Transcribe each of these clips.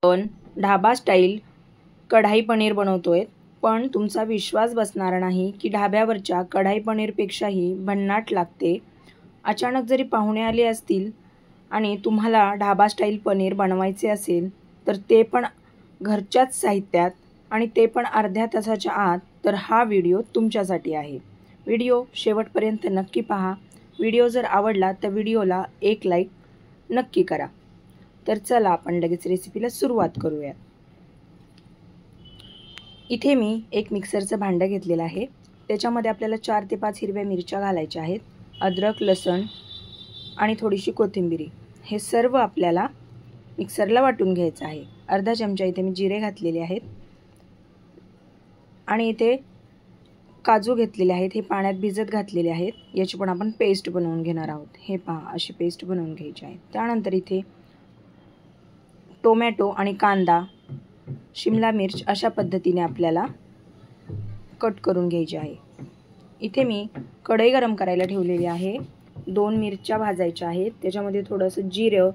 आपण ढाबा स्टाईल कढाई पनीर बनवतोय, पण तुमचा विश्वास बसणार नाही की ढाब्यावरच्या कढाई पनीरपेक्षाही भन्नाट लागते। अचानक जरी पाहुणे आले असतील आणि तुम्हाला ढाबा स्टाईल पनीर बनवायचे असेल तर ते पण घरच्याच साहित्यात आणि ते पण अर्ध्या तासाच्या आत, तर हा व्हिडिओ तुमच्यासाठी आहे। व्हिडिओ शेवटपर्यंत नक्की पहा। व्हिडिओ जर आवडला तर व्हिडिओला एक लाईक नक्की करा। तर चला आपण लगेच रेसिपीला सुरुवात करूया। इथे मी एक मिक्सरचं भांडं घेतलेलं आहे। त्याच्यामध्ये आपल्याला 4 ते 5 हिरव्या मिरच्या घालायच्या आहेत, अद्रक, लसूण आणि थोडीशी कोथिंबीर। हे सर्व आपल्याला मिक्सरला वाटून घ्यायचं आहे। अर्धा चमचा इथे मी जिरे घातलेले आहेत आणि इथे काजू घेतलेले आहेत, हे पाण्यात भिजत घातलेले आहेत। याची पण आपण पेस्ट बनवून घेणार आहोत। हे पहा, अशी पेस्ट बनवून घ्यायची आहे। त्यानंतर इथे टोमॅटो आणि कांदा, शिमला मिर्च अशा पद्धतीने आपल्याला कट करून घ्यायची आहे। इथे मी कढई गरम करायला ठेवलेली आहे। 2 मिरच्या भाजायच्या आहेत, त्याच्यामध्ये थोडंसं जिरं,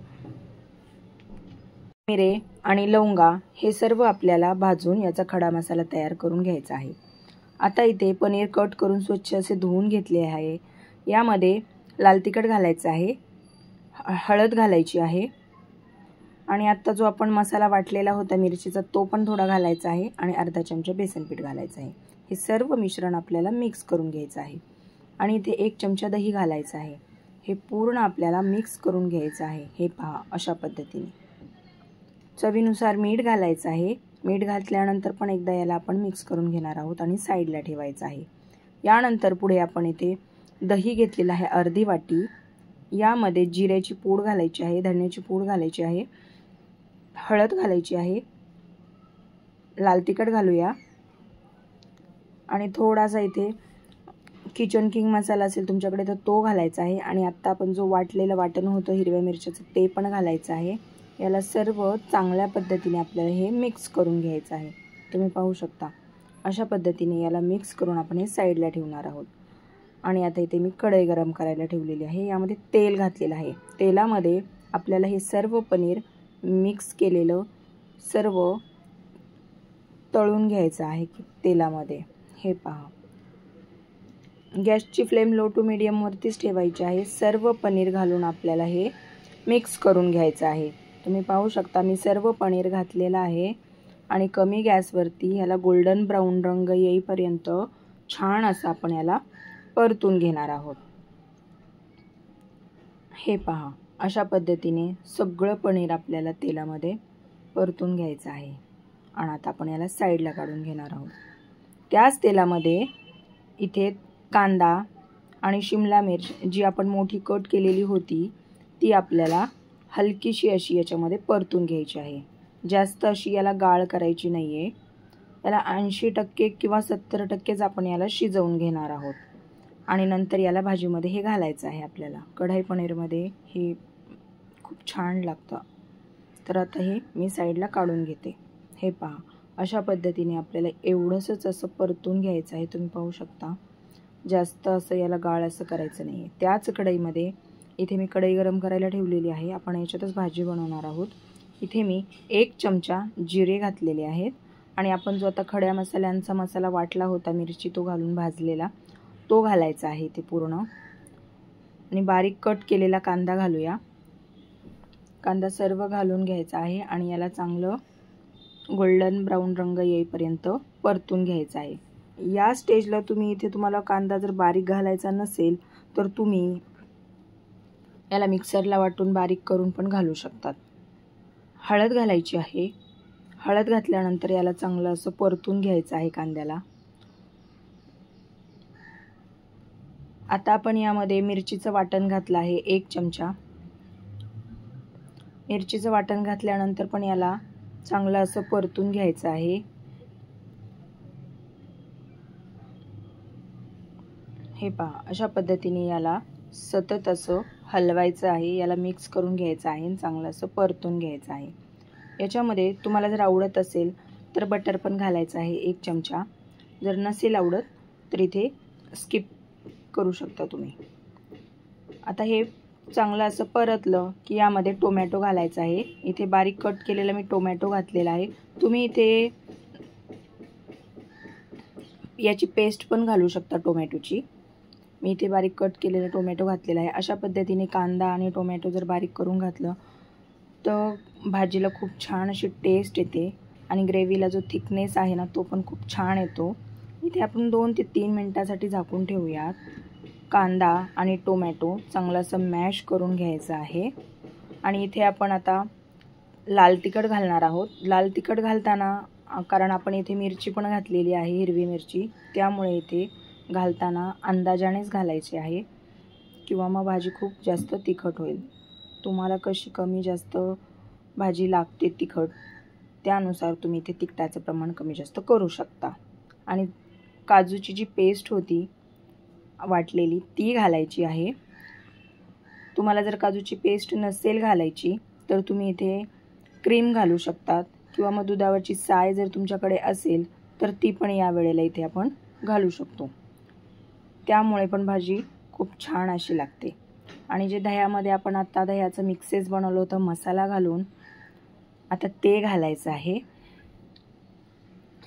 मिरे आणि लवंगा हे सर्व आपल्याला भाजून याचा खडा मसाला तयार करून घ्यायचा आहे। आता इथे पनीर कट करून स्वच्छ असे धुवून घेतले आहे। यामध्ये लाल तिखट घालायचं आहे, हळद घालायची आहे आणि आता जो आपण मसाला वाटलेला होता मिरचीचा तो पण थोडा घालायचा आहे आणि अर्धा चमचा बेसन पीठ घालायचं आहे। हे सर्व मिश्रण आपल्याला मिक्स करून घ्यायचं आहे आणि इथे 1 चमचा दही घालायचं आहे। हे पूर्ण आपल्याला मिक्स करून घ्यायचं आहे। हे पहा, अशा पद्धतीने चवीनुसार मीठ घालायचं आहे। मीठ घातल्यानंतर पण एकदा याला आपण मिक्स करून घेणार आहोत आणि साईडला ठेवायचं आहे। यानंतर पुढे आपण इथे दही घेतलेलं आहे अर्धी वाटी। यामध्ये जिऱ्याची पूड घालायची आहे, धण्याची पूड घालायची आहे, हळद घालायची आहे, लाल तिखट घालूया आणि थोडासा इथे किचन किंग मसाला असेल तुमच्याकडे तर तो घालायचा आहे आणि आता आपण जो वाटलेलं वाटण होतं हिरव्या मिरच्याचं ते पण घालायचं आहे। याला सर्व चांगल्या पद्धतीने आपल्याला हे मिक्स करून घ्यायचं आहे। तुम्ही पाहू शकता अशा पद्धतीने याला मिक्स करून आपण हे साईडला ठेवणार आहोत। आणि आता इथे मी कढई गरम करायला ठेवलेली आहे। यामध्ये तेल घातलेलं आहे। तेलामध्ये आपल्याला हे सर्व पनीर मिक्स केलेलं सर्व तळून घ्यायचं आहे तेलामध्ये। हे पहा, गॅसची फ्लेम लो टू मीडियम वरतीच ठेवायची आहे। सर्व पनीर घालून आपल्याला हे मिक्स करून घ्यायचं आहे। तुम्ही पाहू शकता मी सर्व पनीर घातलेलं आहे आणि कमी गॅसवरती याला गोल्डन ब्राऊन रंग येईपर्यंत छान असं आपण याला परतून घेणार आहोत। हे पहा, अशा पद्धतीने सगळं पनीर आपल्याला तेलामध्ये परतून घ्यायचं आहे आणि आता आपण याला साईडला काढून घेणार आहोत। त्याच तेलामध्ये इथे कांदा आणि शिमला मिर्च जी आपण मोठी कट केलेली होती ती आपल्याला हलकीशी अशी याच्यामध्ये परतून घ्यायची आहे। जास्त अशी याला गाळ करायची नाही आहे। याला 80% किंवा 70%च आपण याला शिजवून घेणार आहोत आणि नंतर याला भाजीमध्ये हे घालायचं आहे आपल्याला। कढाई पनीरमध्ये हे खूप छान लागतं। तर आता हे मी साईडला काढून घेते। हे पहा, अशा पद्धतीने आपल्याला एवढंसच असं परतून घ्यायचं आहे। तुम्ही पाहू शकता जास्त असं याला गाळ असं करायचं नाही आहे। त्याच कढईमध्ये इथे मी कढई गरम करायला ठेवलेली आहे। आपण याच्यातच भाजी बनवणार आहोत। इथे मी 1 चमचा जिरे घातलेले आहेत आणि आपण जो आता खड्या मसाल्यांचा मसाला वाटला होता मिरची तो घालून भाजलेला तो घालायचा आहे ते पूर्ण आणि बारीक कट केलेला कांदा घालूया। कांदा सर्व घालून घ्यायचा आहे आणि याला चांगलं गोल्डन ब्राऊन रंग येईपर्यंत परतून घ्यायचा आहे। या स्टेजला तुम्हाला कांदा जर बारीक घालायचा नसेल तर तुम्ही याला मिक्सरला वाटून बारीक करून पण घालू शकतात। हळद घालायची आहे। हळद घातल्यानंतर याला चांगलं असं परतून घ्यायचं आहे कांद्याला। आता आपण यामध्ये मिरचीचं वाटण घातलं आहे 1 चमचा। मिरचीचं वाटण घातल्यानंतर पण याला चांगलं असं परतून घ्यायचं आहे। हे पहा, अशा पद्धतीने याला सतत असं हलवायचं आहे, याला मिक्स करून घ्यायचं आहे आणि चांगलं असं परतून घ्यायचं आहे। याच्यामध्ये तुम्हाला जर आवडत असेल तर बटर पण घालायचं आहे 1 चमचा। जर नसेल आवडत तर इथे स्किप करू शकता तुम्ही। आता हे चांगलं असं परतलं की यामध्ये टोमॅटो घालायचा आहे. इथे बारीक कट केलेला मी टोमॅटो घातलेला आहे. तुम्ही इथे याची पेस्ट पण घालू शकता टोमॅटोची. मी इथे बारीक कट केलेला टोमॅटो घातलेला आहे. अशा पद्धतीने कांदा आणि टोमॅटो जर बारीक करून घातलं तर भाजीला खूप छान अशी टेस्ट येते आणि ग्रेव्हीला जो थिकनेस आहे ना तो पण खूप छान येतो. इथे आपण 2 ते 3 मिनिटासाठी झाकून ठेवूयात. कांदा आणि टोमॅटो चांगलं असं मॅश करून घ्यायचं आहे. आणि इथे आपण आता लाल तिखट घालणार आहोत. लाल तिखट घालताना कारण आपण इथे मिरची पण घातलेली आहे, हिरवी मिरची, त्यामुळे इथे घालताना अंदाजानेच घालायची आहे किंवा मग भाजी खूप जास्त तिखट होईल. तुम्हाला कशी कमी जास्त भाजी लागते तिखट त्यानुसार तुम्ही इथे तिखटाचं प्रमाण कमी जास्त करू शकता. आणि काजूची जी पेस्ट होती वाटलेली ती घालायची आहे. तुम्हाला जर काजूची पेस्ट नसेल घालायची तर तुम्ही इथे क्रीम घालू शकतात किंवा मग दुधावरची साय जर तुमच्याकडे असेल तर ती पण या वेळेला इथे आपण घालू शकतो. त्यामुळे पण भाजी खूप छान अशी लागते. आणि जे दह्यामध्ये आपण आता दह्याचं मिक्सेस बनवलं होतं मसाला घालून आता ते घालायचं आहे.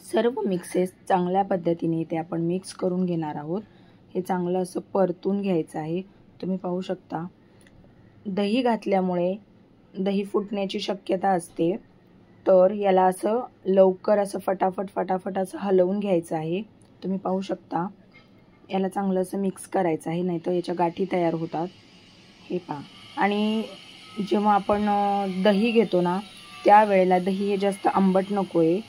सर्व मिक्सेस चांगल्या पद्धतीने इथे आपण मिक्स करून घेणार आहोत. हे चांगलं असं परतून घ्यायचं आहे. तुम्ही पाहू शकता दही घातल्यामुळे दही फुटण्याची शक्यता असते, तर याला असं लवकर असं फटाफट असं हलवून घ्यायचं आहे. तुम्ही पाहू शकता याला चांगलं असं मिक्स करायचं आहे, नाहीतर याच्या गाठी तयार होतात. हे पहा. आणि जेव्हा आपण दही घेतो ना त्यावेळेला दही हे जास्त आंबट नको आहे,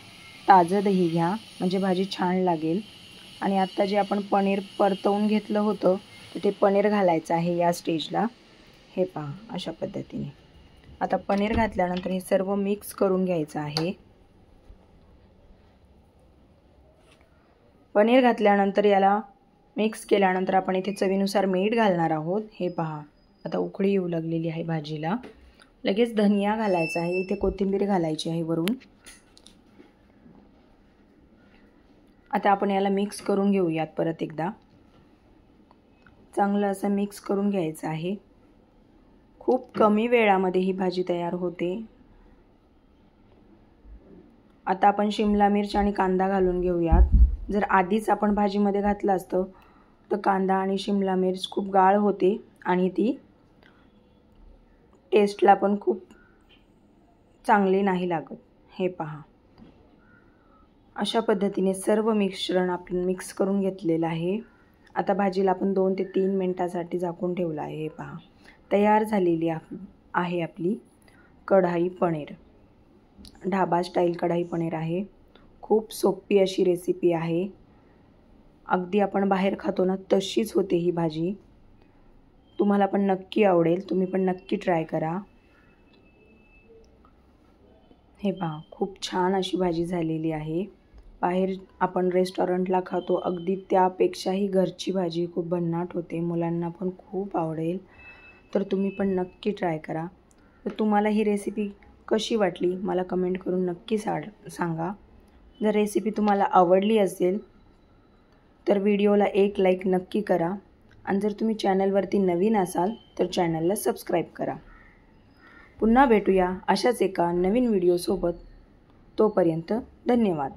ताजं दही घ्या म्हणजे भाजी छान लागेल. आणि आत्ता जे आपण पनीर परतवून घेतलं होतं तर ते पनीर घालायचं आहे या स्टेजला. हे पहा अशा पद्धतीने. आता पनीर घातल्यानंतर हे सर्व मिक्स करून घ्यायचं आहे. पनीर घातल्यानंतर याला मिक्स केल्यानंतर आपण इथे चवीनुसार मीठ घालणार आहोत. हे पहा आता उकळी येऊ लागलेली आहे भाजीला. लगेच धनिया घालायचा आहे. इथे कोथिंबीर घालायची आहे वरून. आता आपण याला मिक्स करून घेऊयात परत एकदा. चांगलं असं मिक्स करून घ्यायचं आहे. खूप कमी वेळामध्ये ही भाजी तयार होते. आता आपण शिमला मिर्च आणि कांदा घालून घेऊयात. जर आधीच आपण भाजीमध्ये घातलं असतं तर कांदा आणि शिमला मिर्च खूप गाळ होते आणि ती टेस्टला पण खूप चांगली नाही लागत. हे पहा अशा पद्धतीने सर्व मिश्रण आपण मिक्स करून घेतलेलं आहे. आता भाजीला आपण 2 ते 3 मिनिटासाठी झाकून ठेवलं आहे. हे पहा तयार झालेली आहे आपली कढाई पनीर. ढाबा स्टाईल कढाई पनीर आहे. खूप सोपी अशी रेसिपी आहे. अगदी आपण बाहेर खातो ना तशीच होते ही भाजी. तुम्हाला पण नक्की आवडेल. तुम्ही पण नक्की ट्राय करा. हे पहा खूप छान अशी भाजी झालेली आहे. बाहेर आपण रेस्टॉरंटला खातो अगदी त्यापेक्षाही घरची भाजी खूप भन्नाट होते. मुलांना पण खूप आवडेल. तर तुम्ही पण नक्की ट्राय करा. तर तुम्हाला ही रेसिपी कशी वाटली मला कमेंट करून नक्की सांगा. जर रेसिपी तुम्हाला आवडली असेल तर व्हिडिओला एक लाईक नक्की करा. आणि जर तुम्ही चॅनलवरती नवीन असाल तर चॅनलला सबस्क्राईब करा. पुन्हा भेटूया अशाच एका नवीन व्हिडिओसोबत. तोपर्यंत धन्यवाद.